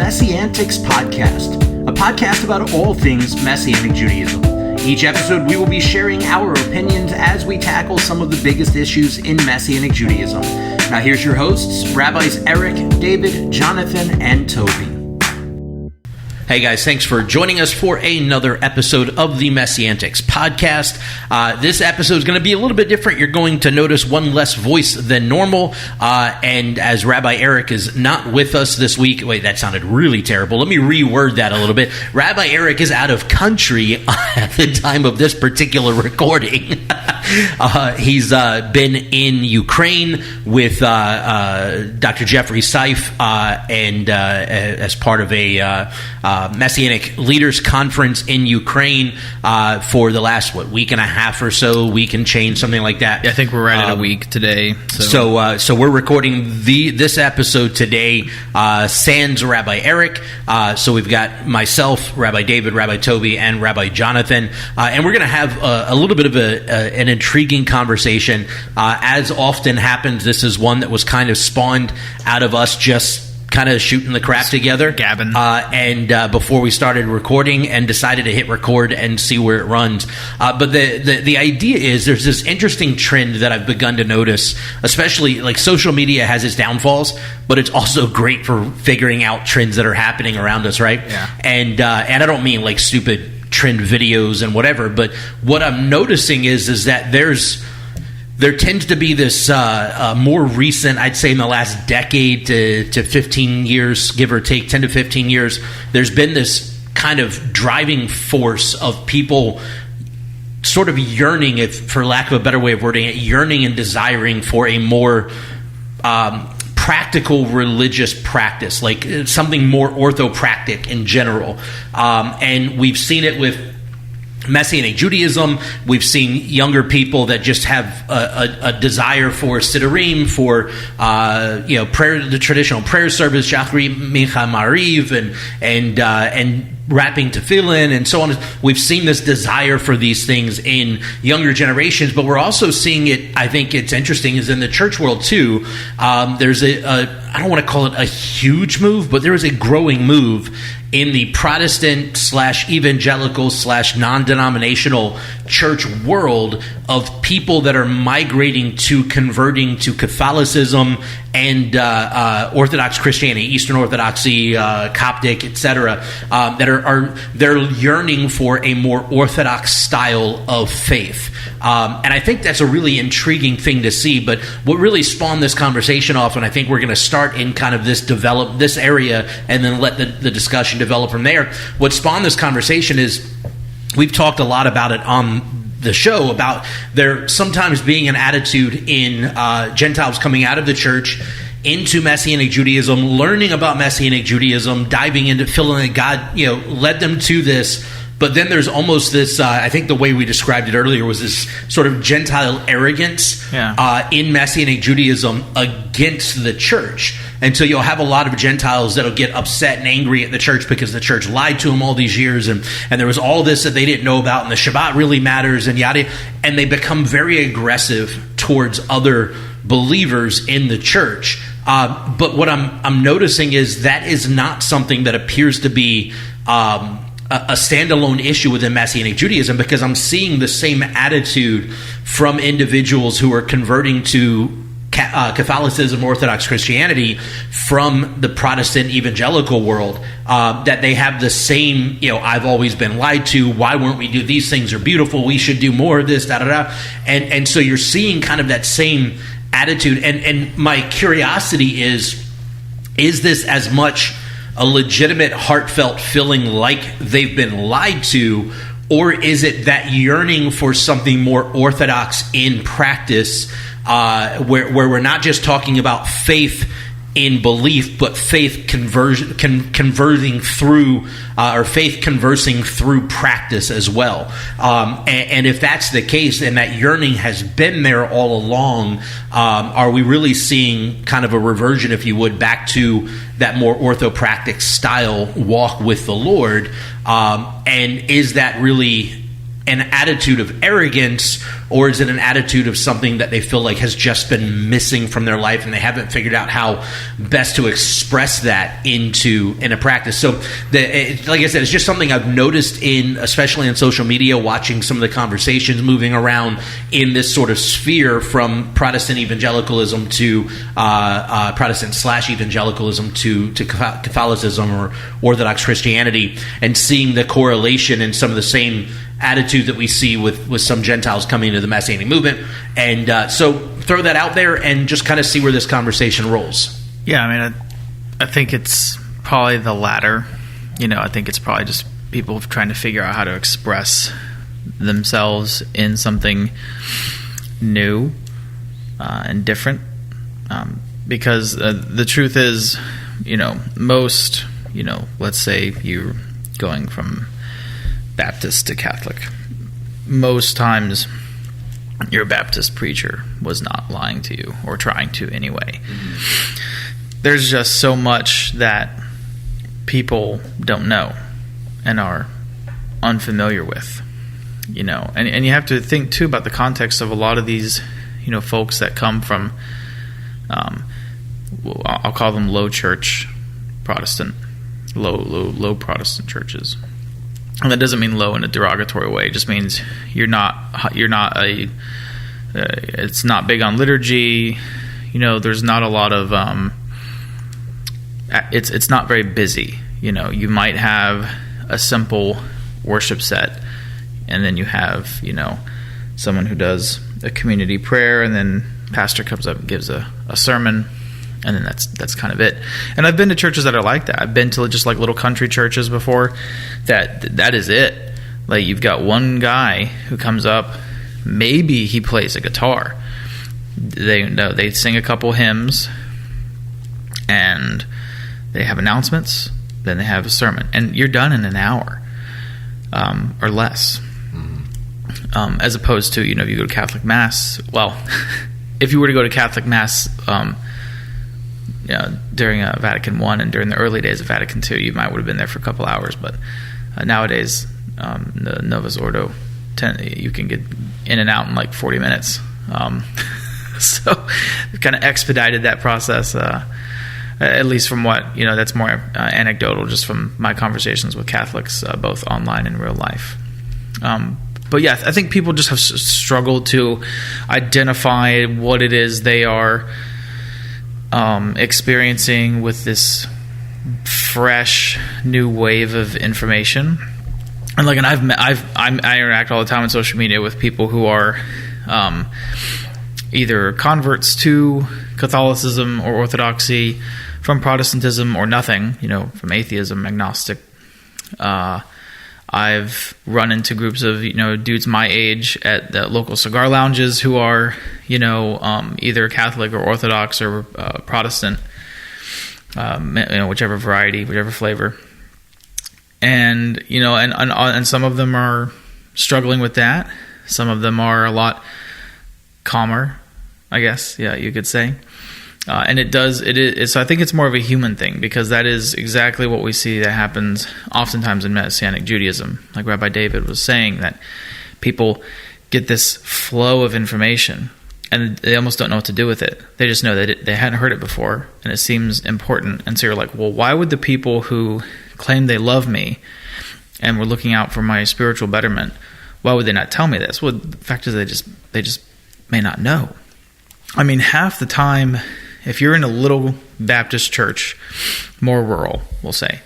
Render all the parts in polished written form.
Messianics Podcast, a podcast about all things Messianic Judaism. Each episode, we will be sharing our opinions as we tackle some of the biggest issues in Messianic Judaism. Now, here's your hosts, Rabbis Eric, David, Jonathan, and Toby. Hey guys, thanks for joining us for another episode of the Messianics Podcast. This episode is going to be a little bit different. You're going to notice one less voice than normal. And as Rabbi Eric is not with us this week, wait, that sounded really terrible. Let me reword that a little bit. Rabbi Eric is out of country at the time of this particular recording. He's been in Ukraine with Dr. Jeffrey Seif and as part of a Messianic Leaders Conference in Ukraine for the last, week and a half or so, week and change, something like that. Yeah, I think we're right at a week today. So we're recording this episode today, sans Rabbi Eric. So we've got myself, Rabbi David, Rabbi Toby, and Rabbi Jonathan. And we're going to have a little bit of an intriguing conversation. As often happens, this is one that was kind of spawned out of us just kind of shooting the crap together, gabbing, and before we started recording, and decided to hit record and see where it runs. But the idea is there's this interesting trend that I've begun to notice, especially like social media has its downfalls, but it's also great for figuring out trends that are happening around us, right? Yeah. And I don't mean like stupid trend videos and whatever, but what I'm noticing is that there tends to be this more recent, I'd say in the last decade to 15 years, give or take 10 to 15 years, there's been this kind of driving force of people sort of yearning, if for lack of a better way of wording it, yearning and desiring for a more practical religious practice, like something more orthopractic in general. And we've seen it with Messianic Judaism. We've seen younger people that just have a desire for Siddurim, for prayer, the traditional prayer service, Shachri, Mincha, Mariv, and wrapping tefillin, and so on. We've seen this desire for these things in younger generations, but we're also seeing it, I think it's interesting, is in the church world too. There's I don't want to call it a huge move, but there is a growing move in the Protestant / evangelical / non-denominational church world of people that are migrating to converting to Catholicism and Orthodox Christianity, Eastern Orthodoxy, Coptic, etc., they're yearning for a more Orthodox style of faith. And I think that's a really intriguing thing to see. But what really spawned this conversation off, and I think we're going to start in kind of this area and then let the discussion develop from there. What spawned this conversation is we've talked a lot about it on the show, about there sometimes being an attitude in Gentiles coming out of the church into Messianic Judaism, learning about Messianic Judaism, diving into feeling that God, led them to this. But then there's almost this, I think the way we described it earlier was this sort of Gentile arrogance in Messianic Judaism against the church. And so you'll have a lot of Gentiles that'll get upset and angry at the church because the church lied to them all these years, and there was all this that they didn't know about, and the Shabbat really matters, and yada. And they become very aggressive towards other believers in the church. But what I'm noticing is that is not something that appears to be a standalone issue within Messianic Judaism, because I'm seeing the same attitude from individuals who are converting to Catholicism, Orthodox Christianity from the Protestant evangelical world, that they have the same, I've always been lied to, why won't we do these things are beautiful, we should do more of this, da-da-da. And so you're seeing kind of that same attitude. And my curiosity is this as much a legitimate, heartfelt feeling like they've been lied to, or is it that yearning for something more orthodox in practice, where we're not just talking about faith in belief, but faith converting through, or faith conversing through practice as well. And if that's the case, and that yearning has been there all along, are we really seeing kind of a reversion, if you would, back to that more orthopractic style walk with the Lord? And is that really an attitude of arrogance, or is it an attitude of something that they feel like has just been missing from their life and they haven't figured out how best to express that in a practice? So, like I said, it's just something I've noticed especially in social media, watching some of the conversations moving around in this sort of sphere from Protestant evangelicalism to Protestant/evangelicalism to Catholicism or Orthodox Christianity, and seeing the correlation in some of the same attitude that we see with some Gentiles coming into the Messianic movement. And so throw that out there and just kind of see where this conversation rolls. Yeah, I mean, I think it's probably the latter. I think it's probably just people trying to figure out how to express themselves in something new and different. Because the truth is, most, let's say you're going from Baptist to Catholic, most times your Baptist preacher was not lying to you, or trying to anyway. Mm-hmm. There's just so much that people don't know and are unfamiliar with, and you have to think too about the context of a lot of these, folks that come from, I'll call them low church Protestant, low Protestant churches. And that doesn't mean low in a derogatory way. It just means you're not it's not big on liturgy. There's not a lot of it's not very busy. You might have a simple worship set, and then you have someone who does a community prayer, and then pastor comes up and gives a sermon, and then that's kind of it. And I've been to churches that are like that. I've been to just like little country churches before that is it. Like, you've got one guy who comes up, maybe he plays a guitar. They sing a couple hymns, and they have announcements, then they have a sermon, and you're done in an hour or less. As opposed to, if you go to Catholic Mass, well, if you were to go to Catholic Mass during Vatican I and during the early days of Vatican II, you might would have been there for a couple hours. But nowadays, the Novus Ordo, you can get in and out in like 40 minutes. So we've kind of expedited that process, at least from what, that's more anecdotal, just from my conversations with Catholics, both online and real life. But yeah, I think people just have struggled to identify what it is they are experiencing with this fresh new wave of information. And like, I interact all the time on social media with people who are either converts to Catholicism or Orthodoxy, from Protestantism or nothing, from atheism, agnostic. I've run into groups of, dudes my age at the local cigar lounges who are, either Catholic or Orthodox or Protestant, whichever variety, whichever flavor. And, and some of them are struggling with that. Some of them are a lot calmer, I guess. Yeah, you could say. And it is. So I think it's more of a human thing, because that is exactly what we see that happens oftentimes in Messianic Judaism. Like Rabbi David was saying, that people get this flow of information and they almost don't know what to do with it. They just know that they hadn't heard it before, and it seems important. And so you're like, well, why would the people who claim they love me and were looking out for my spiritual betterment, why would they not tell me this? Well, the fact is they just may not know. I mean, half the time, if you're in a little Baptist church, more rural, we'll say,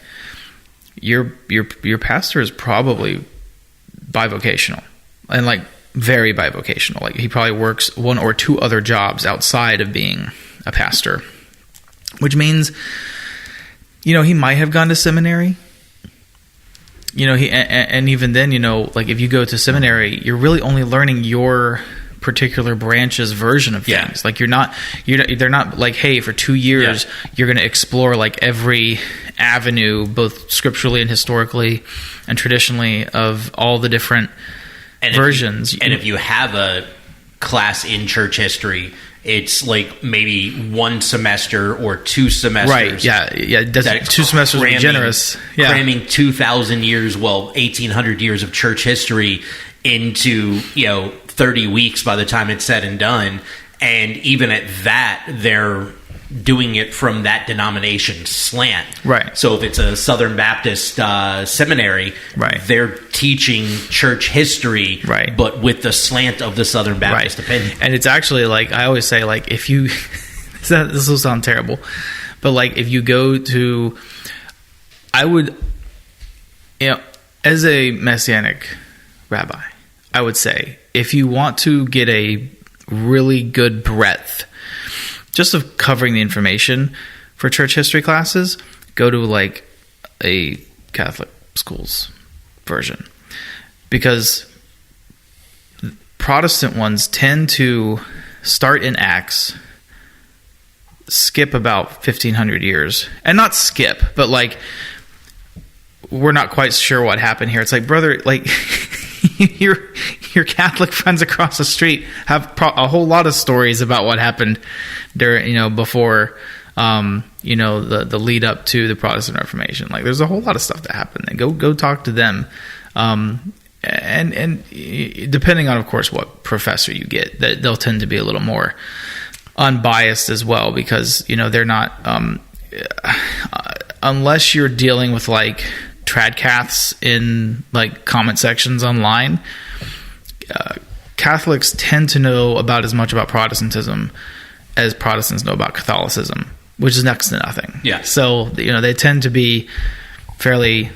your pastor is probably bivocational, and like very bivocational. Like, he probably works one or two other jobs outside of being a pastor, which means, he might have gone to seminary. And even then, like, if you go to seminary, you're really only learning your particular branch's version of things. Yeah. Like, they're not like, hey, for 2 years you're going to explore like every avenue, both scripturally and historically and traditionally, of all the different versions. If you have a class in church history, it's like maybe 1 semester or 2 semesters. Right, yeah. 2 semesters would be generous. Yeah. Cramming 2,000 years, 1,800 years of church history into 30 weeks by the time it's said and done. And even at that, they're doing it from that denomination slant. Right. So if it's a Southern Baptist seminary, right, they're teaching church history, right, but with the slant of the Southern Baptist opinion. And it's actually like, I always say, like, if you this will sound terrible, but like if you go to, I would, as a Messianic rabbi, I would say, if you want to get a really good breadth just of covering the information for church history classes, go to like a Catholic schools version, because Protestant ones tend to start in Acts, skip about 1500 years, and not skip, but like, we're not quite sure what happened here. It's like, brother, like your Catholic friends across the street have a whole lot of stories about what happened during, before, the lead up to the Protestant Reformation. Like, there's a whole lot of stuff that happened. And go talk to them. And depending on, of course, what professor you get, they'll tend to be a little more unbiased as well, because they're not, unless you're dealing with like tradcaths in like comment sections online, Catholics tend to know about as much about Protestantism as Protestants know about Catholicism, which is next to nothing. Yeah. So they tend to be fairly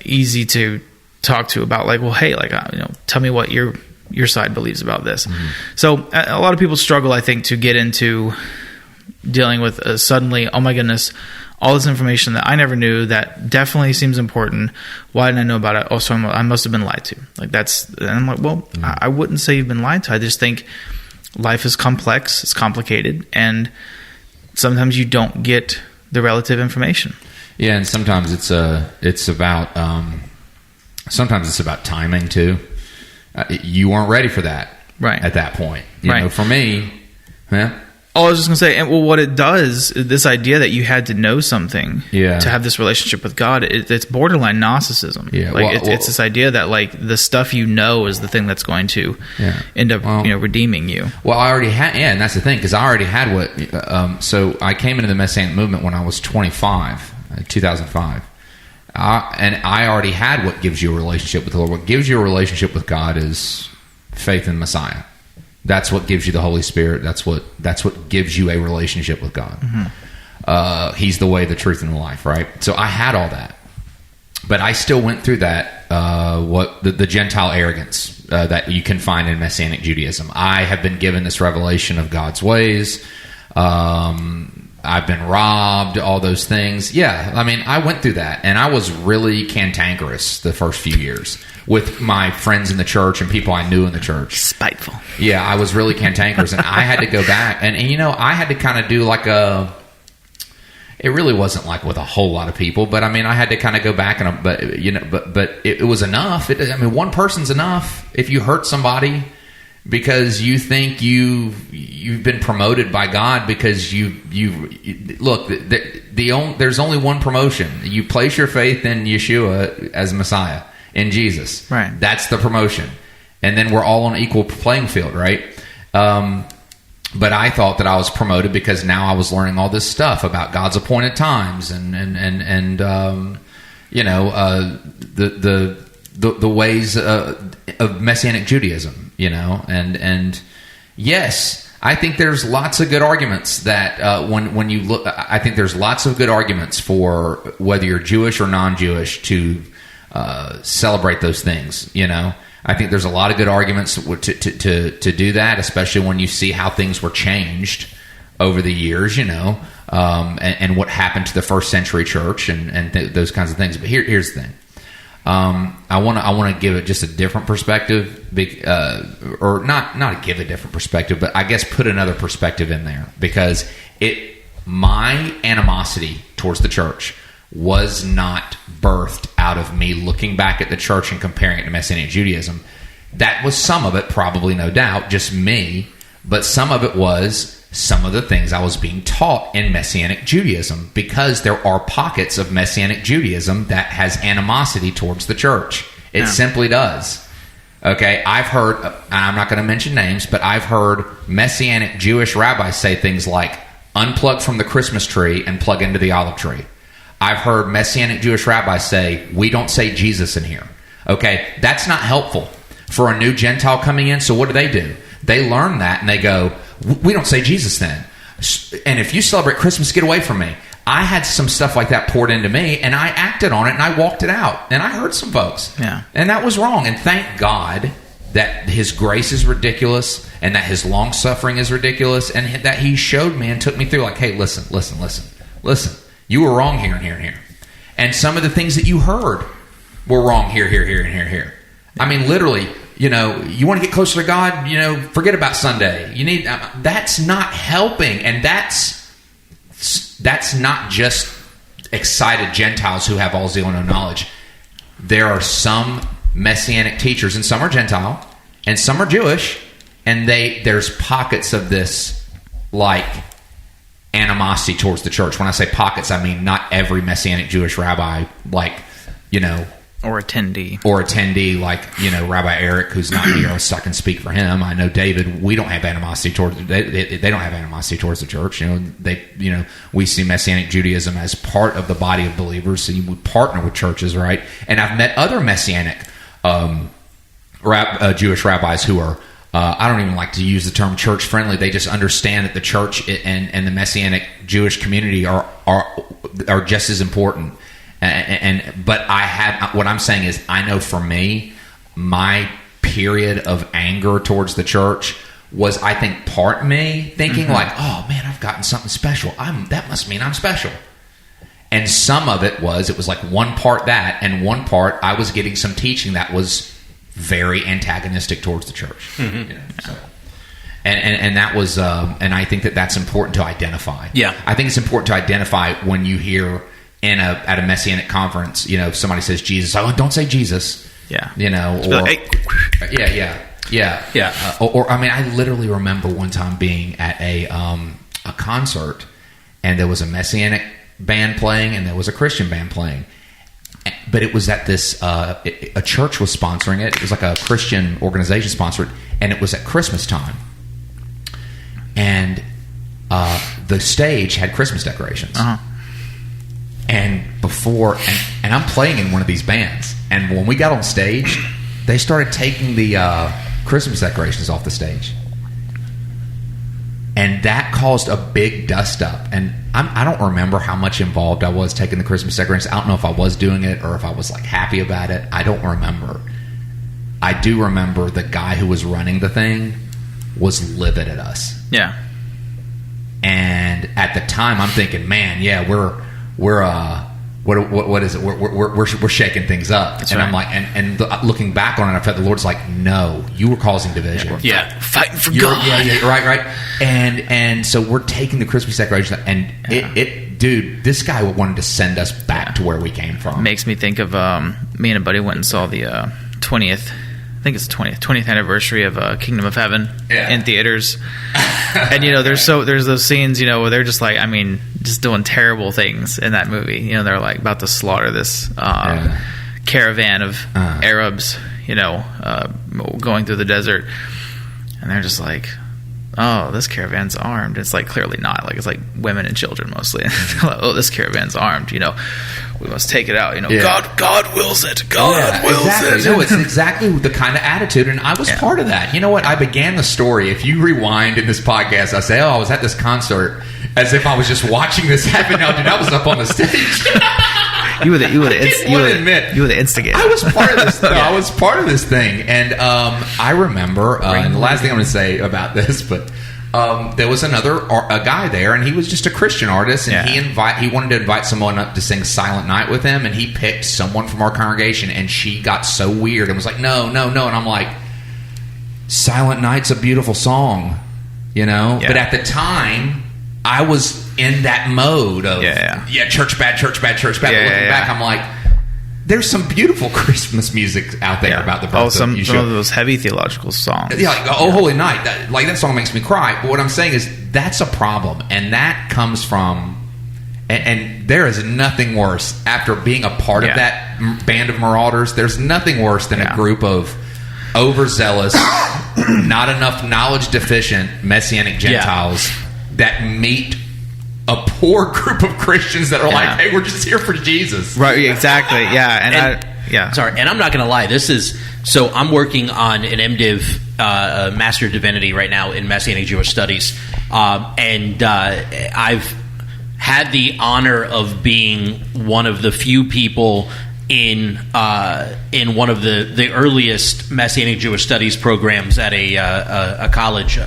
easy to talk to about, like, well, hey, like, tell me what your side believes about this. Mm-hmm. So a lot of people struggle, I think, to get into dealing with suddenly, oh my goodness, all this information that I never knew that definitely seems important. Why didn't I know about it? Oh, so I must have been lied to. Like, and I'm like, well, mm-hmm. I wouldn't say you've been lied to. I just think life is complex, it's complicated, and sometimes you don't get the relative information. Yeah, and sometimes it's about timing too. You weren't ready for that, right, at that point. You know, for me, yeah. Oh, I was just going to say, and well, what it does, this idea that you had to know something to have this relationship with God, it's borderline Gnosticism. Yeah, like it's this idea that like the stuff is the thing that's going to end up redeeming you. Well, I already had, and that's the thing, because I already had what. So I came into the Messianic movement when I was 25, 2005. And I already had what gives you a relationship with the Lord. What gives you a relationship with God is faith in Messiah. That's what gives you the Holy Spirit. That's what gives you a relationship with God. Mm-hmm. He's the way, the truth, and the life, right? So I had all that. But I still went through that, the Gentile arrogance that you can find in Messianic Judaism. I have been given this revelation of God's ways. I've been robbed, all those things. Yeah, I mean, I went through that, and I was really cantankerous the first few years with my friends in the church and people I knew in the church. Spiteful. Yeah, I was really cantankerous, and I had to go back, and I had to kind of do like it really wasn't like with a whole lot of people, but I mean, I had to kind of go back, but it was enough. One person's enough. If you hurt somebody because you think you've been promoted by God, because you look, there's only one promotion. You place your faith in Yeshua as Messiah, in Jesus. Right. That's the promotion. And then we're all on an equal playing field, right? But I thought that I was promoted because now I was learning all this stuff about God's appointed times and the ways of Messianic Judaism, and yes, I think there's lots of good arguments that when you look, I think there's lots of good arguments for whether you're Jewish or non-Jewish to celebrate those things. I think there's a lot of good arguments to do that, especially when you see how things were changed over the years, and what happened to the first century church and those kinds of things. But here's the thing. I want to give it just a different perspective, or not give a different perspective, but I guess put another perspective in there, because my animosity towards the church was not birthed out of me looking back at the church and comparing it to Messianic Judaism. That was some of it, probably, no doubt, just me, but some of it was some of the things I was being taught in Messianic Judaism, because there are pockets of Messianic Judaism that has animosity towards the church. It simply does. Okay, I've heard, I'm not going to mention names, but I've heard Messianic Jewish rabbis say things like, unplug from the Christmas tree and plug into the olive tree. I've heard Messianic Jewish rabbis say, we don't say Jesus in here. Okay, that's not helpful for a new Gentile coming in. So what do? They learn that and they go, we don't say Jesus then. And if you celebrate Christmas, get away from me. I had some stuff like that poured into me, and I acted on it, and I walked it out. And I hurt some folks. Yeah. And that was wrong. And thank God that his grace is ridiculous, and that his long-suffering is ridiculous, and that he showed me and took me through, like, hey, listen. You were wrong here and here and here. And some of the things that you heard were wrong here, and here. I mean, literally, you want to get closer to God, forget about Sunday. You need that's not helping, and that's not just excited Gentiles who have all zeal and no knowledge. There are some Messianic teachers, and some are Gentile, and some are Jewish, and there's pockets of this like animosity towards the church. When I say pockets, I mean not every Messianic Jewish rabbi, like or attendee, like Rabbi Eric, who's not here, so I can speak for him. I know David. We don't have animosity towards they don't have animosity towards the church. We see Messianic Judaism as part of the body of believers. So you would partner with churches, right? And I've met other Messianic Jewish rabbis who are. I don't even like to use the term church friendly. They just understand that the church and the Messianic Jewish community are just as important. But what I'm saying is, I know for me, my period of anger towards the church was, I think, part me thinking like, oh man, I've gotten something special. That must mean I'm special. And some of it was like one part that, and one part I was getting some teaching that was very antagonistic towards the church. So. And that was, and I think that's important to identify. Yeah, I think it's important to identify when you hear at a Messianic conference, somebody says Jesus. Oh, don't say Jesus. Yeah. Or yeah. Or I mean, I literally remember one time being at a concert, and there was a Messianic band playing, and there was a Christian band playing. But it was at this a church was sponsoring it. It was like a Christian organization sponsored, and it was at Christmas time. And the stage had Christmas decorations. Uh-huh. And before, and I'm playing in one of these bands, and when we got on stage, they started taking the Christmas decorations off the stage, and that caused a big dust up. And I don't remember how much involved I was taking the Christmas decorations. I don't know if I was doing it or if I was like happy about it. I don't remember. I do remember the guy who was running the thing was livid at us. Yeah. And at the time, I'm thinking, man, yeah, we're what is it? We're shaking things up. That's and right. I'm like, and looking back on it, I felt the Lord's like, no, you were causing division. Yeah, fighting for God. Yeah, right. And so we're taking the Christmas decoration, and it, dude, this guy wanted to send us back to where we came from. It makes me think of me and a buddy went and saw the 20th. I think it's the 20th anniversary of Kingdom of Heaven in theaters. And there's those scenes where they're just like, just doing terrible things in that movie. They're like about to slaughter this caravan of Arabs, going through the desert, and they're just like, oh, this caravan's armed. It's like clearly not. Like, it's like women and children mostly. Like, oh, this caravan's armed. We must take it out. God wills it. God wills it. No, it's exactly the kind of attitude, and I was part of that. You know what? I began the story. If you rewind in this podcast, I say, oh, I was at this concert, as if I was just watching this happen. Now, dude, I was up on the stage. You were the instigator. I was part of this. I was part of this thing, and I remember. And the last thing I'm going to say about this, but there was a guy there, and he was just a Christian artist, and he wanted to invite someone up to sing "Silent Night" with him, and he picked someone from our congregation, and she got so weird and was like, "No," and I'm like, "Silent Night's a beautiful song," Yeah. But at the time, I was in that mode of church bad. But looking back, I'm like, there's some beautiful Christmas music out there about the birth some of those heavy theological songs. Yeah, like Holy Night. That song makes me cry. But what I'm saying is that's a problem, and that comes from. And there is nothing worse after being a part of that band of marauders. There's nothing worse than a group of overzealous, not enough knowledge deficient Messianic Gentiles that meet a poor group of Christians that are like, hey, we're just here for Jesus. Right, exactly. Yeah. Sorry, and I'm not going to lie. So I'm working on an MDiv, Master of Divinity right now in Messianic Jewish Studies. And I've had the honor of being one of the few people in one of the earliest Messianic Jewish Studies programs at a college.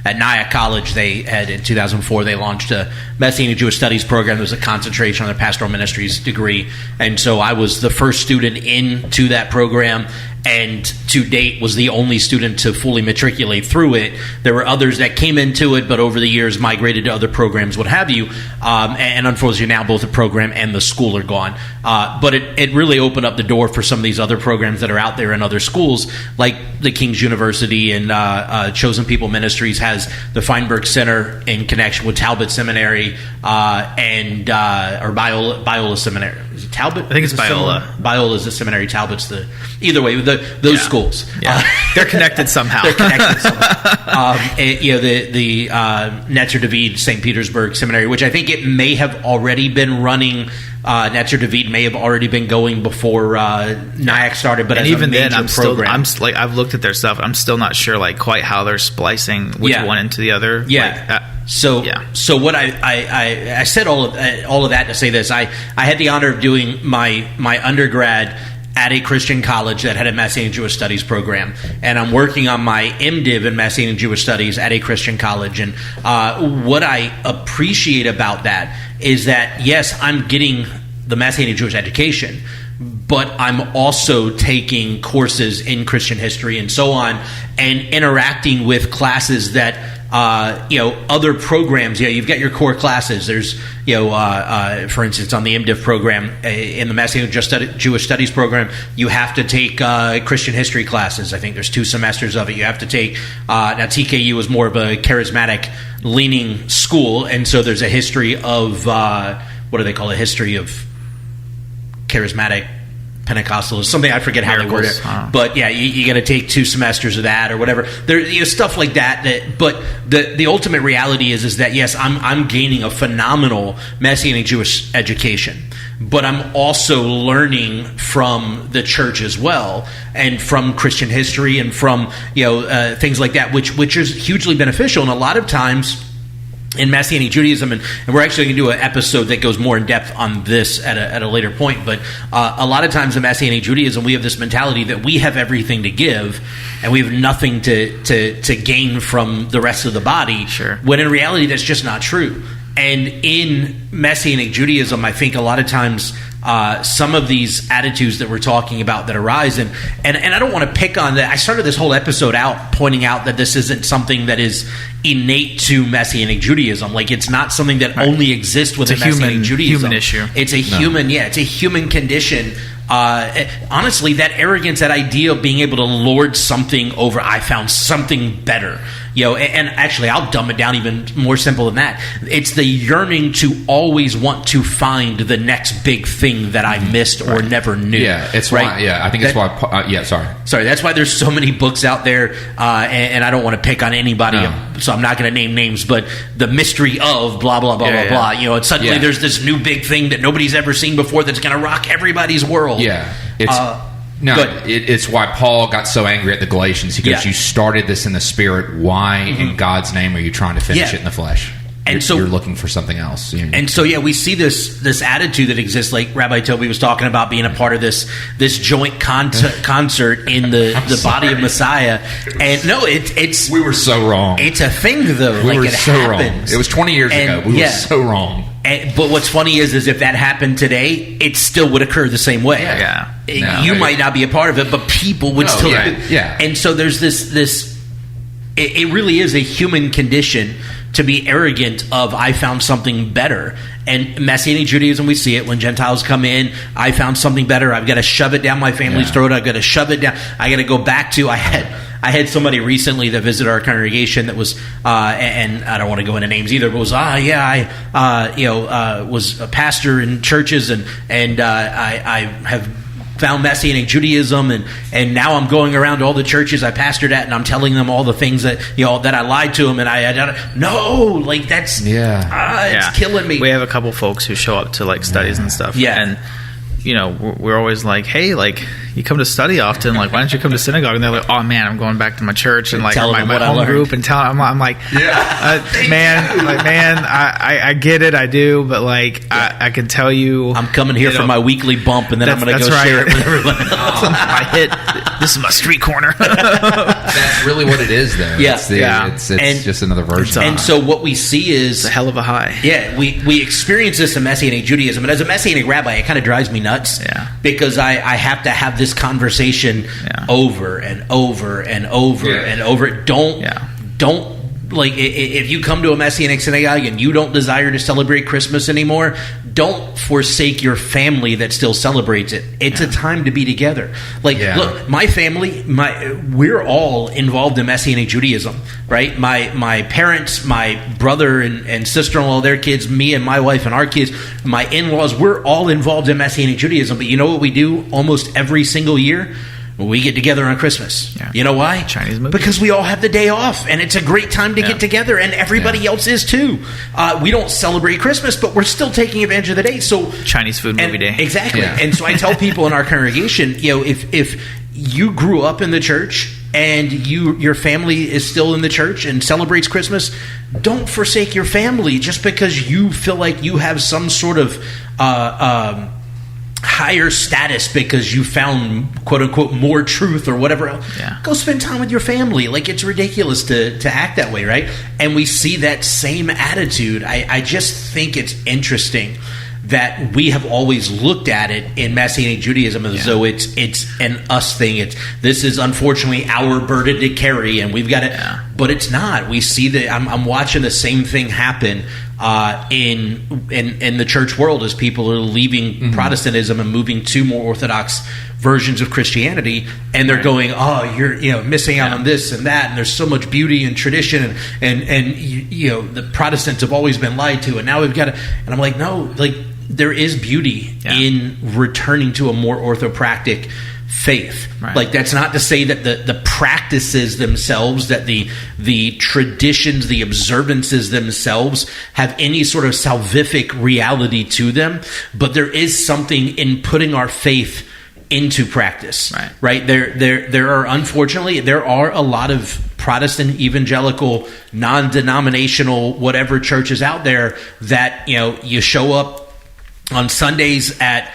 At Nyack College, they had in 2004 they launched a Messianic Jewish Studies program. There was a concentration on their pastoral ministries degree, and so I was the first student into that program, and to date was the only student to fully matriculate through it. There were others that came into it, but over the years migrated to other programs, what have you. And unfortunately, now both the program and the school are gone. But it really opened up the door for some of these other programs that are out there in other schools, like the King's University and Chosen People Ministries has the Feinberg Center in connection with Talbot Seminary and Biola Seminary. Is it Talbot? I think it's Biola. Biola is the seminary. Talbot's the... Either way, those schools. Yeah. They're connected somehow. The Netzer David St. Petersburg Seminary, which I think it may have already been running. Netzer David may have already been going before Nyack started, but and as even a major then, program. I've looked at their stuff. I'm still not sure quite how they're splicing which one into the other. So what I said all of that to say this. I had the honor of doing my undergrad at a Christian college that had a Messianic Jewish Studies program, and I'm working on my MDiv in Messianic Jewish Studies at a Christian college. And what I appreciate about that is that, yes, I'm getting the Messianic Jewish education, but I'm also taking courses in Christian history and so on, and interacting with classes that other programs. You've got your core classes. There's, for instance, on the MDiv program, in the Messianic Jewish Studies program, you have to take Christian history classes. I think there's 2 semesters of it. You have to take, now TKU is more of a charismatic leaning school, and so there's a history of, what do they call it? History of charismatic Pentecostalism, something I forget how they word it, but you got to take 2 semesters of that or whatever. There, stuff like that. But the ultimate reality is that yes, I'm gaining a phenomenal Messianic Jewish education, but I'm also learning from the church as well, and from Christian history, and from things like that, which is hugely beneficial. And a lot of times in Messianic Judaism, and we're actually going to do an episode that goes more in depth on this at a later point, but a lot of times in Messianic Judaism we have this mentality that we have everything to give and we have nothing to gain from the rest of the body, when in reality that's just not true. And in Messianic Judaism, I think a lot of times some of these attitudes that we're talking about that arise, and I don't want to pick on that. I started this whole episode out pointing out that this isn't something that is innate to Messianic Judaism. It's not something that only exists within Messianic Judaism. Human issue. It's a it's a human condition. Honestly, that arrogance, that idea of being able to lord something over, I found something better. And actually, I'll dumb it down even more simple than that. It's the yearning to always want to find the next big thing that I missed or never knew. Yeah, it's right. I think it's why. Sorry. That's why there's so many books out there, and I don't want to pick on anybody, so I'm not going to name names. But the mystery of blah blah blah blah blah. And suddenly there's this new big thing that nobody's ever seen before that's going to rock everybody's world. Yeah, it's why Paul got so angry at the Galatians. He goes, "You started this in the spirit. Why, in God's name, are you trying to finish it in the flesh?" And you're looking for something else. And so, we see this attitude that exists, like Rabbi Toby was talking about, being a part of this joint concert in the body of Messiah. And no, it's we were so wrong. It's a thing, though. We were so happens. wrong. It was 20 years ago. We were so wrong. But what's funny is if that happened today, it still would occur the same way. You might not be a part of it, but people would still. And so there's this. It really is a human condition to be arrogant of, I found something better. And Messianic Judaism, we see it when Gentiles come in. I found something better. I've got to shove it down my family's throat. I've got to shove it down. I got to go back to. I had somebody recently that visited our congregation that was, and I don't want to go into names either, but was I was a pastor in churches, and I have found Messianic Judaism, and now I'm going around to all the churches I pastored at, and I'm telling them all the things that that I lied to them, and that's it's killing me. We have a couple folks who show up to like studies and stuff, and we're always like, hey, like, you come to study often, like, why don't you come to synagogue? And they're like, oh man, I'm going back to my church and like my home group and tell them. I'm like, I get it, I do, but like, I can tell you, I'm coming here for my weekly bump, and then I'm going to go share it with everyone. I hit. This is my street corner. That's really what it is, though. Yeah, it's just another version. And so what we see is a hell of a high. Yeah, we experience this in Messianic Judaism, and as a Messianic rabbi, it kind of drives me nuts. Because I have to have this conversation over and over and over and over. Don't like, if you come to a Messianic synagogue and you don't desire to celebrate Christmas anymore, don't forsake your family that still celebrates it. It's a time to be together. Like, look, my family, we're all involved in Messianic Judaism, right? My parents, my brother and sister-in-law, their kids, me and my wife and our kids, my in-laws, we're all involved in Messianic Judaism. But you know what we do almost every single year? We get together on Christmas. You know why? Chinese movie. Because we all have the day off, and it's a great time to get together, and everybody else is too. We don't celebrate Christmas, but we're still taking advantage of the day. So Chinese food movie day. Exactly. And so I tell people in our congregation, if you grew up in the church and your family is still in the church and celebrates Christmas, don't forsake your family just because you feel like you have some sort of higher status because you found quote unquote more truth or whatever else. Go spend time with your family. Like, it's ridiculous to act that way, right? And we see that same attitude. I just think it's interesting that we have always looked at it in Messianic Judaism as though it's an us thing. This is unfortunately our burden to carry, and we've got it. But it's not. We see that I'm watching the same thing happen in the church world as people are leaving Protestantism and moving to more Orthodox versions of Christianity, and they're going, oh, you're missing out on this and that, and there's so much beauty and tradition, and the Protestants have always been lied to, and now we've got to. And I'm like, no, like, there is beauty in returning to a more orthopractic faith. Like, that's not to say that the practices themselves, that the traditions, the observances themselves have any sort of salvific reality to them, but there is something in putting our faith into practice. Right? There are, unfortunately, there are a lot of Protestant, evangelical, non-denominational, whatever churches out there that, you show up on Sundays at,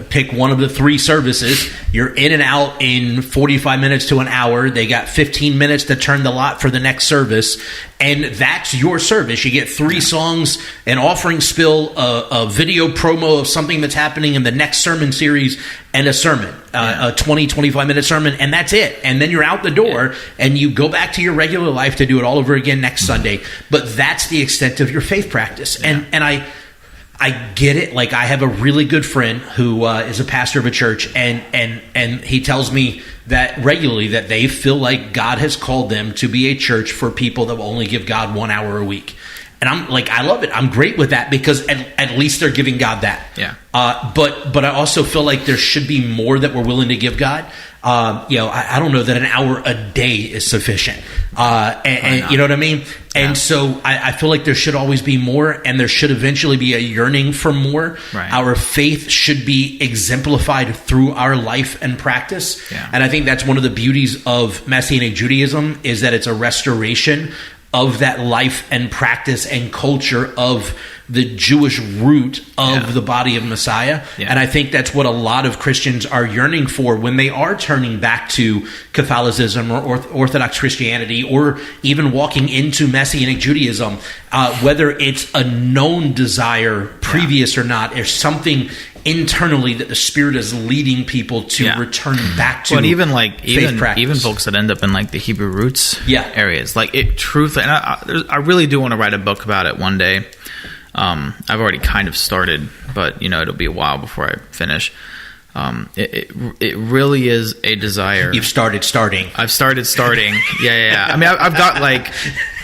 pick one of the three services. You're in and out in 45 minutes to an hour. They got 15 minutes to turn the lot for the next service. And that's your service. You get three songs, an offering spill, a video promo of something that's happening in the next sermon series, and a sermon, a 20, 25-minute sermon, and that's it. And then you're out the door, and you go back to your regular life to do it all over again next Sunday. But that's the extent of your faith practice. And I get it. Like, I have a really good friend who is a pastor of a church, and he tells me that regularly that they feel like God has called them to be a church for people that will only give God 1 hour a week. And I'm like, I love it. I'm great with that because at least they're giving God that. But I also feel like there should be more that we're willing to give God. I don't know that an hour a day is sufficient. And you know what I mean? And so I feel like there should always be more, and there should eventually be a yearning for more. Our faith should be exemplified through our life and practice. And I think that's one of the beauties of Messianic Judaism, is that it's a restoration of that life and practice and culture of the Jewish root of the body of Messiah. And I think that's what a lot of Christians are yearning for when they are turning back to Catholicism or Orthodox Christianity, or even walking into Messianic Judaism, whether it's a known desire previous or not, there's something internally that the Spirit is leading people to return back to. But even folks that end up in like the Hebrew roots areas, like it truthfully, and I really do want to write a book about it one day. I've already kind of started, but it'll be a while before I finish. It really is a desire. You've started starting. I've started starting. Yeah. I mean, I've got like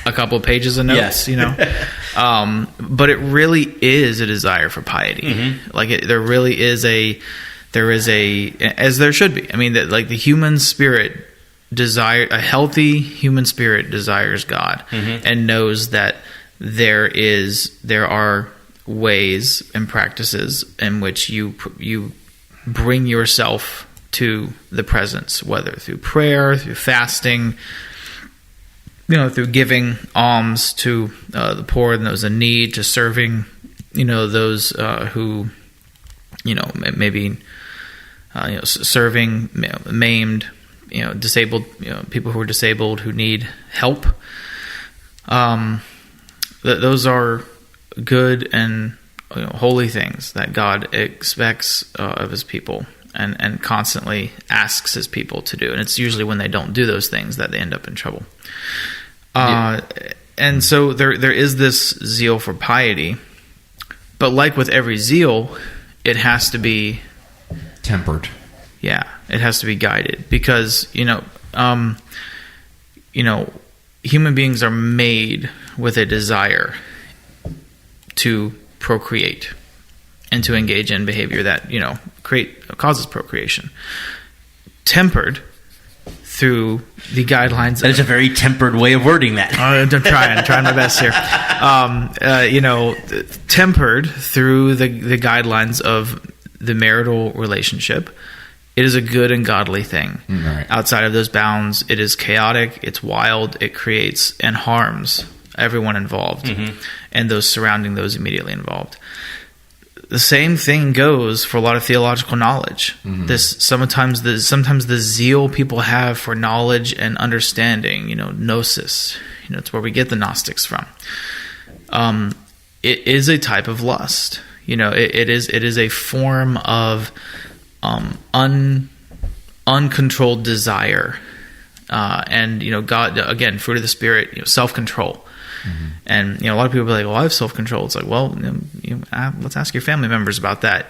a couple of pages of notes, but it really is a desire for piety. Like there really is there is as there should be. I mean, that like the human spirit a healthy human spirit desires God and knows that there are ways and practices in which you bring yourself to the presence, whether through prayer, through fasting, through giving alms to the poor and those in need, to serving, those who, maybe, serving maimed, disabled, people who are disabled who need help. Those are good and holy things that God expects of His people, and constantly asks His people to do. And it's usually when they don't do those things that they end up in trouble. And so there is this zeal for piety, but like with every zeal, it has to be tempered. Yeah, it has to be guided, because human beings are made with a desire to procreate and to engage in behavior that causes procreation, tempered through the guidelines. That is a very tempered way of wording that. I'm trying my best here. Tempered through the guidelines of the marital relationship. It is a good and godly thing. Right. Outside of those bounds, it is chaotic, it's wild, it creates and harms everyone involved and those surrounding those immediately involved. The same thing goes for a lot of theological knowledge. Sometimes the zeal people have for knowledge and understanding, gnosis, it's where we get the Gnostics from. It is a type of lust. It is a form of uncontrolled desire, and God, again, fruit of the Spirit, self-control. And a lot of people be like, "Well, I have self-control." It's like, well, let's ask your family members about that.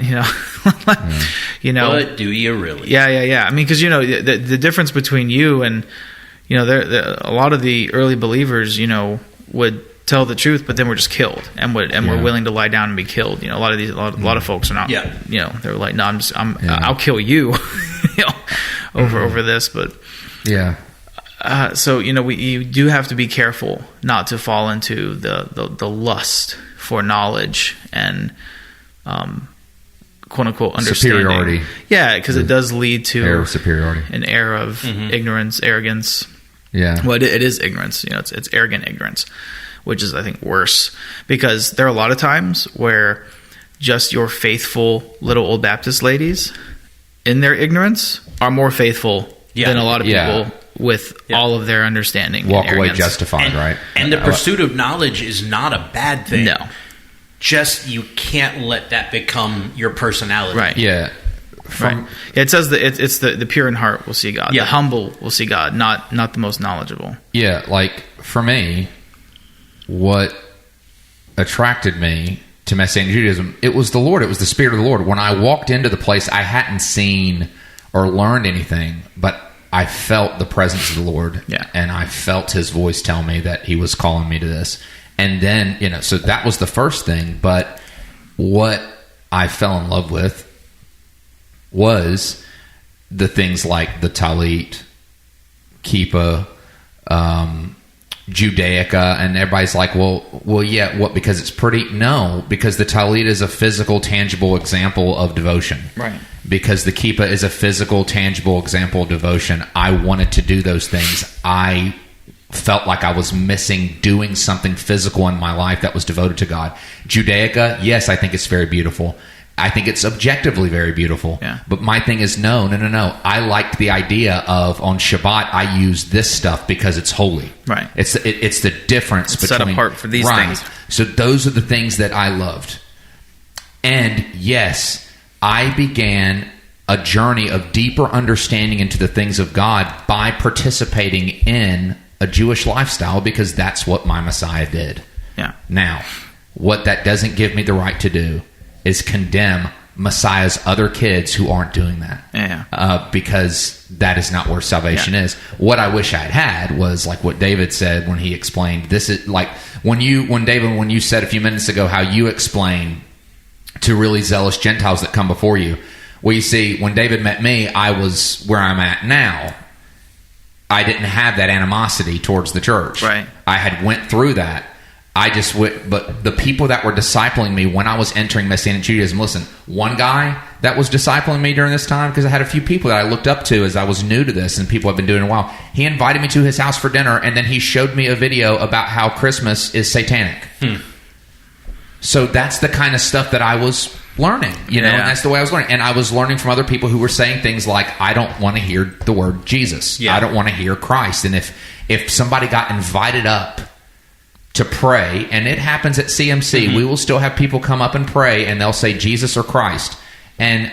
But do you really? Yeah. I mean, because the difference between you and a lot of the early believers, would tell the truth, but then were just killed and were willing to lie down and be killed. A lot of folks are not. Yeah. They're like, no, I'll kill you, over this, but yeah. So you do have to be careful not to fall into the lust for knowledge and quote unquote understanding. Superiority. Yeah, because it does lead to air of superiority, an air of ignorance, arrogance. Yeah. Well, it is ignorance. It's arrogant ignorance, which is, I think, worse, because there are a lot of times where just your faithful little old Baptist ladies, in their ignorance, are more faithful than a lot of people with all of their understanding. Walk away justified, right? And the pursuit of knowledge is not a bad thing. No. Just you can't let that become your personality. Right. Yeah. Right. It says that it's the pure in heart will see God. Yeah. The humble will see God, not the most knowledgeable. Yeah, like for me, what attracted me to Messianic Judaism, it was the Lord. It was the Spirit of the Lord. When I walked into the place, I hadn't seen or learned anything, but I felt the presence of the Lord. Yeah. And I felt His voice tell me that He was calling me to this. And then, so that was the first thing. But what I fell in love with was the things like the Talit, Kippah, Judaica, and everybody's like, well, yeah, what? Because it's pretty? No, because the Talit is a physical, tangible example of devotion. Right. Because the Kippah is a physical, tangible example of devotion. I wanted to do those things. I felt like I was missing doing something physical in my life that was devoted to God. Judaica, yes, I think it's very beautiful. I think it's objectively very beautiful. Yeah. But my thing is, no. I liked the idea of on Shabbat, I use this stuff because it's holy. Right. It's the difference between... set apart for these things. So those are the things that I loved. And yes, I began a journey of deeper understanding into the things of God by participating in a Jewish lifestyle, because that's what my Messiah did. Yeah. Now, what that doesn't give me the right to do is condemn Messiah's other kids who aren't doing that. Yeah. Because that is not where salvation is. What I wish I'd had was like what David said when he explained this is like when you said a few minutes ago how you explain to really zealous Gentiles that come before you, Well, you see, when David met me, I was where I'm at now. I didn't have that animosity towards the church. Right. I had went through that. I just went, but the people that were discipling me when I was entering Messianic Judaism, listen, one guy that was discipling me during this time, because I had a few people that I looked up to as I was new to this, and people have been doing it a while. He invited me to his house for dinner, and then he showed me a video about how Christmas is satanic. So that's the kind of stuff that I was learning, you know, and that's the way I was learning. And I was learning from other people who were saying things like, I don't want to hear the word Jesus. I don't want to hear Christ. And if somebody got invited up to pray, and it happens at CMC, we will still have people come up and pray, and they'll say Jesus or Christ, and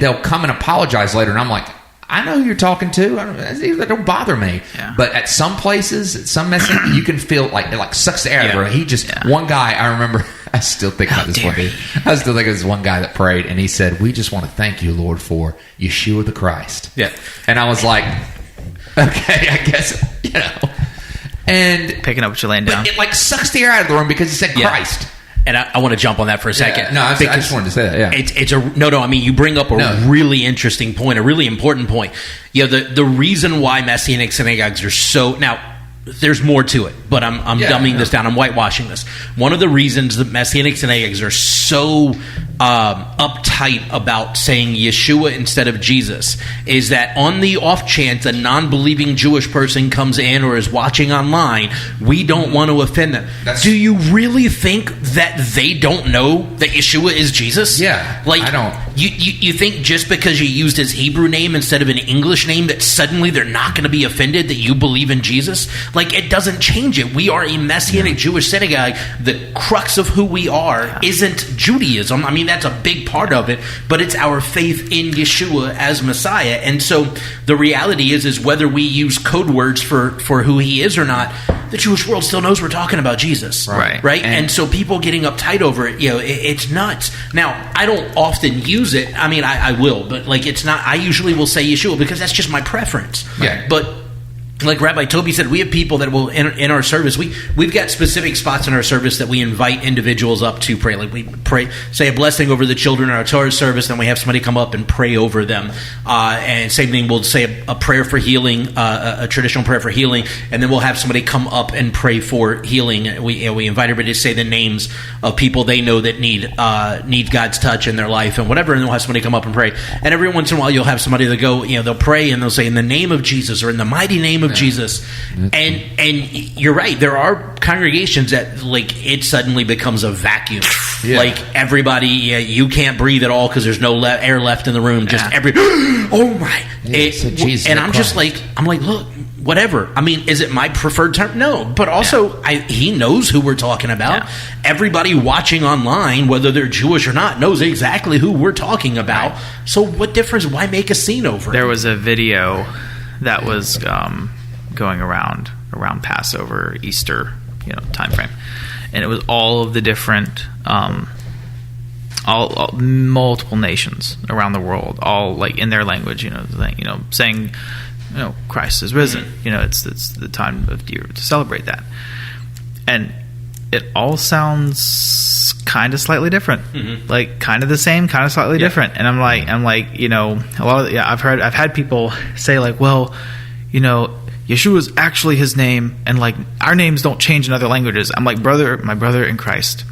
they'll come and apologize later, and I'm like, I know who you're talking to. That don't bother me. Yeah. But at some places, at some message, you can feel like it like sucks the air out of it. He just one guy I remember. I still think about this one day. I still think of this one guy that prayed, and he said, "We just want to thank you, Lord, for Yeshua the Christ." Yeah, and I was like, okay, I guess and picking up what you're laying down. It like sucks the air out of the room because he said Christ. And I want to jump on that for a second. Yeah. No, I just wanted to say that. Yeah, it's a no. I mean, you bring up a really interesting point, a really important point. The reason why Messianic synagogues are so now. There's more to it, but I'm dumbing this down. I'm whitewashing this. One of the reasons that Messianic synagogues are so uptight about saying Yeshua instead of Jesus is that on the off chance a non-believing Jewish person comes in or is watching online, we don't want to offend them. Do you really think that they don't know that Yeshua is Jesus? Yeah, like I don't. You think just because you used his Hebrew name instead of an English name that suddenly they're not going to be offended that you believe in Jesus? Like, it doesn't change it. We are a Messianic Jewish synagogue. The crux of who we are isn't Judaism. I mean, that's a big part of it, but it's our faith in Yeshua as Messiah. And so the reality is whether we use code words for who he is or not, the Jewish world still knows we're talking about Jesus. Right? And so people getting uptight over it, it's nuts. Now, I don't often use it. I mean, I will, but like, it's not, I usually will say Yeshua because that's just my preference. Yeah. But like Rabbi Toby said, we have people that will in our service. We've got specific spots in our service that we invite individuals up to pray. Like we pray, say a blessing over the children in our Torah service, then we have somebody come up and pray over them. And same thing, we'll say a prayer for healing, a traditional prayer for healing, and then we'll have somebody come up and pray for healing. We invite everybody to say the names of people they know that need God's touch in their life and whatever, and we'll have somebody come up and pray. And every once in a while, you'll have somebody that go, they'll pray and they'll say in the name of Jesus or in the mighty name of Jesus. And you're right, there are congregations that like it suddenly becomes a vacuum. Like everybody, you can't breathe at all because there's no air left in the room. Just oh my, and I'm just like, look, whatever. I mean, is it my preferred term? No, but also he knows who we're talking about. Everybody watching online, whether they're Jewish or not, knows exactly who we're talking about. So what difference? Why make a scene over it? There was a video that was going around Passover, Easter, time frame, and it was all of the different all multiple nations around the world, all like in their language, saying Christ is risen. It's the time of year to celebrate that, and it all sounds kind of slightly different, like kind of the same, kind of slightly different. And I'm like, a lot of I've had people say like, well, Yeshua is actually his name, and like our names don't change in other languages. I'm like, my brother in Christ,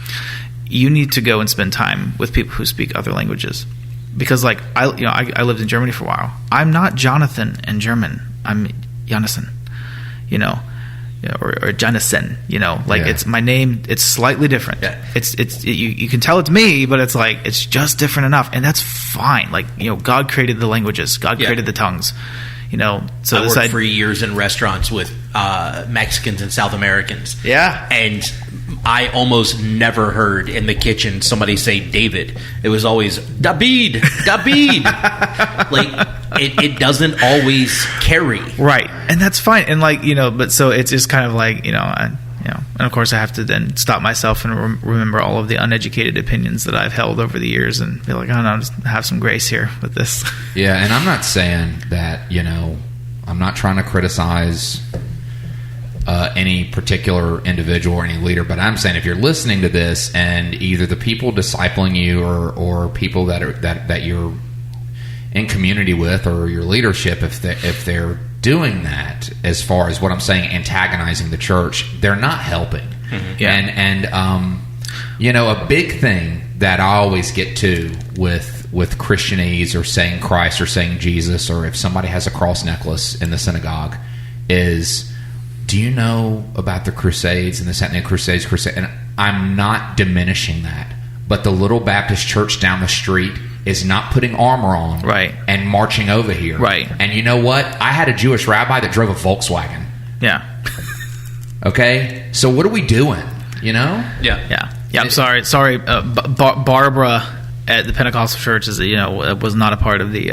you need to go and spend time with people who speak other languages, because like I lived in Germany for a while. I'm not Jonathan in German. I'm Jonathan, or Jonathan. It's my name. It's slightly different. Yeah. You can tell it's me, but it's like it's just different enough, and that's fine. Like God created the languages. God created the tongues. So I worked for years in restaurants with Mexicans and South Americans. Yeah. And I almost never heard in the kitchen somebody say David. It was always David. Like it doesn't always carry. Right. And that's fine. And like, but so it's just kind of like, and of course I have to then stop myself and remember all of the uneducated opinions that I've held over the years and be like, oh no, just have some grace here with this. Yeah, and I'm not saying that, I'm not trying to criticize any particular individual or any leader, but I'm saying if you're listening to this and either the people discipling you or people that you're in community with, or your leadership, if they're doing that, as far as what I'm saying, antagonizing the church, they're not helping. Yeah. And you know, a big thing that I always get to with Christianese, or saying Christ, or saying Jesus, or if somebody has a cross necklace in the synagogue, is, do you know about the Crusades and the Satanic Crusades? And I'm not diminishing that, but the little Baptist church down the street is not putting armor on, right, and marching over here, right. And you know what? I had a Jewish rabbi that drove a Volkswagen. Yeah. Okay, so what are we doing? You know? Yeah. I'm sorry. Barbara at the Pentecostal church was not a part of the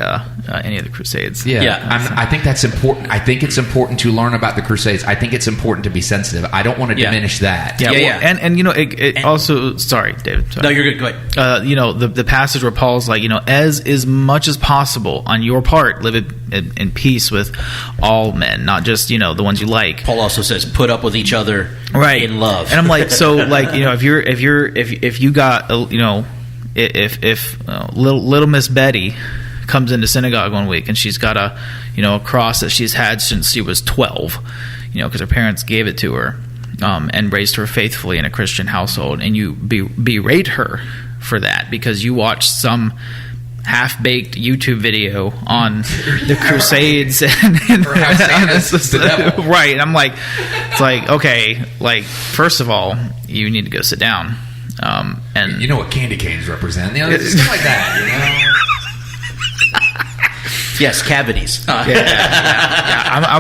any of the Crusades. I think that's important. I think it's important to learn about the Crusades. I think it's important to be sensitive. I don't want to diminish that. And it also, sorry, David. Sorry. No, you're good. Go ahead. The passage where Paul's like, as much as possible on your part, live in peace with all men, not just the ones you like. Paul also says, put up with each other, right, in love. And I'm like, so like if you got if little Miss Betty comes into synagogue one week and she's got a cross that she's had since she was 12, because her parents gave it to her, and raised her faithfully in a Christian household, and you berate her for that because you watched some half-baked YouTube video on the Crusades and the devil. Right. And I'm like, it's like, okay, like, first of all, you need to go sit down. And you know what candy canes represent? Stuff like that, Yes, cavities.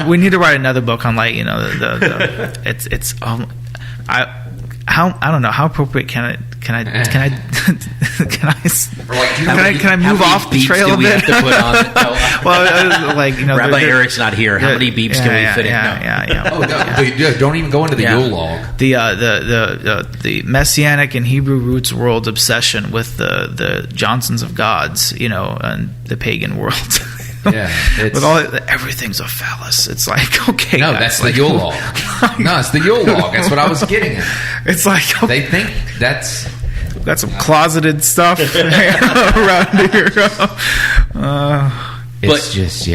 We need to write another book on I don't know, how appropriate can I move off the trail a bit? Rabbi Eric's not here. How many beeps can we fit in? Yeah. Don't even go into the Yule log. The Messianic and Hebrew roots world obsession with the Johnsons of gods, and the pagan world. Yeah, with everything's a phallus. It's like, okay, no, that's the Yule log. No, it's the Yule log. That's what I was getting at. It's like, they think that's got some closeted stuff around here. It's just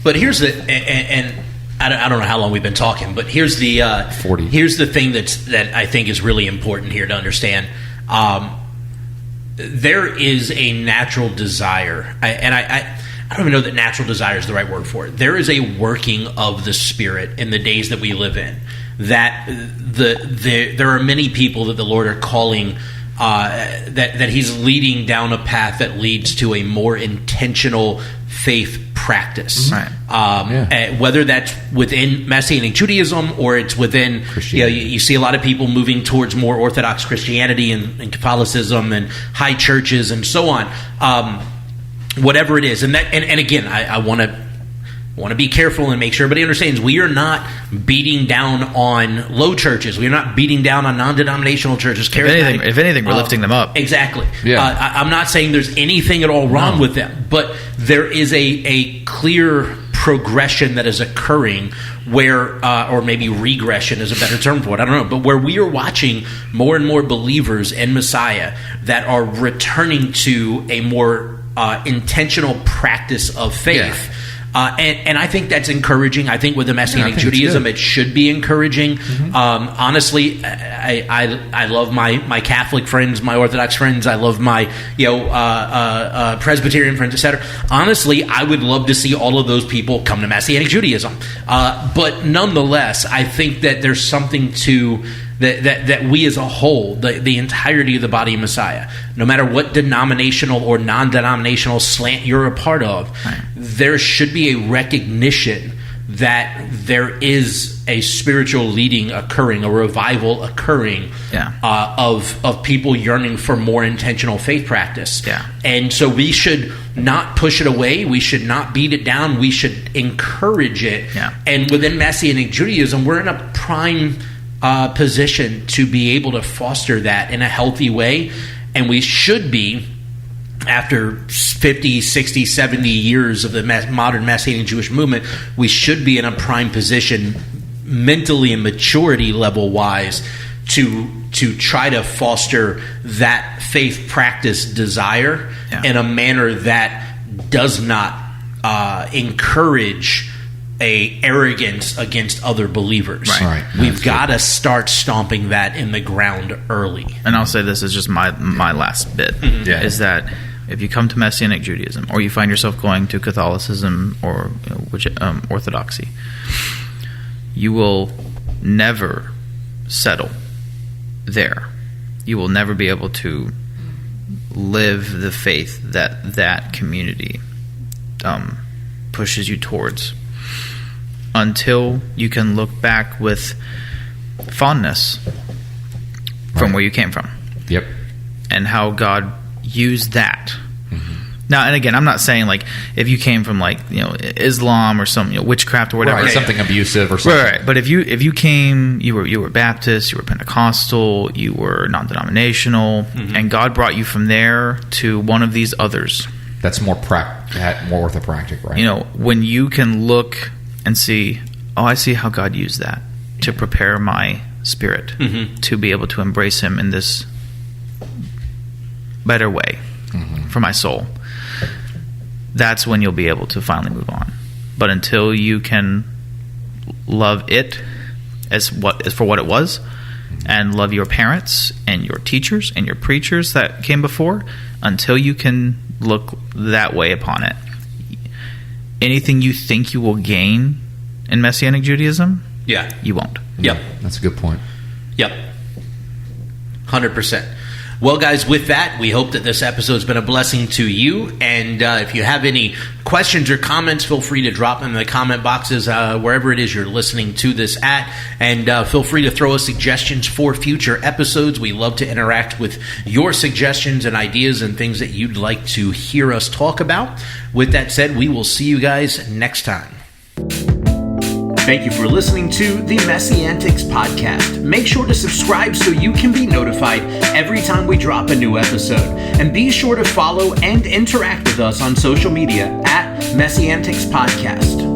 But here's the and I don't know how long we've been talking, but here's the 40. Here's the thing that I think is really important here to understand. There is a natural desire, I don't even know that natural desire is the right word for it. There is a working of the Spirit in the days that we live in. That there are many people that the Lord are calling, that He's leading down a path that leads to a more intentional faith practice. Right. Whether that's within Messianic Judaism or it's within, you see a lot of people moving towards more Orthodox Christianity and Catholicism and high churches and so on. Whatever it is, and again, I want to be careful and make sure everybody understands we are not beating down on low churches. We are not beating down on non-denominational churches. If anything, we're lifting them up. Exactly. Yeah. I'm not saying there's anything at all wrong with them, but there is a clear progression that is occurring where, or maybe regression is a better term for it, I don't know, but where we are watching more and more believers in Messiah that are returning to a more intentional practice of faith. And I think that's encouraging. I think with the Messianic Judaism, it should be encouraging. Mm-hmm. Honestly, I love my Catholic friends, my Orthodox friends. I love my Presbyterian friends, etc. Honestly, I would love to see all of those people come to Messianic Judaism. But nonetheless, I think that there's something to that we as a whole, the entirety of the body of Messiah, no matter what denominational or non-denominational slant you're a part of, right, there should be a recognition that there is a spiritual leading occurring, a revival occurring, of people yearning for more intentional faith practice. Yeah. And so we should not push it away. We should not beat it down. We should encourage it. Yeah. And within Messianic Judaism, we're in a prime position to be able to foster that in a healthy way. And we should be, after 50, 60, 70 years of the modern Messianic Jewish movement, we should be in a prime position mentally and maturity level wise to try to foster that faith practice desire in a manner that does not encourage a arrogance against other believers. Right. We've got to start stomping that in the ground early. And I'll say this is just my last bit, Yeah. is that if you come to Messianic Judaism, or you find yourself going to Catholicism or Orthodoxy, you will never settle there. You will never be able to live the faith that community pushes you towards, until you can look back with fondness from where you came from. Yep. And how God used that. Now, and again, I'm not saying like if you came from like Islam or some witchcraft or whatever, Right, something abusive or something. Right. But if you came, you were Baptist, you were Pentecostal, you were non-denominational, and God brought you from there to one of these others. That's more orthopractic, right? When you can look and see, I see how God used that to prepare my spirit to be able to embrace Him in this better way for my soul. That's when you'll be able to finally move on. But until you can love it as for what it was, and love your parents and your teachers and your preachers that came before, until you can look that way upon it, anything you think you will gain in Messianic Judaism, you won't. Yep. That's a good point. Yep. 100%. Well, guys, with that, we hope that this episode has been a blessing to you. And if you have any questions or comments, feel free to drop them in the comment boxes wherever it is you're listening to this at. And feel free to throw us suggestions for future episodes. We love to interact with your suggestions and ideas and things that you'd like to hear us talk about. With that said, we will see you guys next time. Thank you for listening to the Messiantics podcast. Make sure to subscribe so you can be notified every time we drop a new episode. And be sure to follow and interact with us on social media at Messiantics Podcast.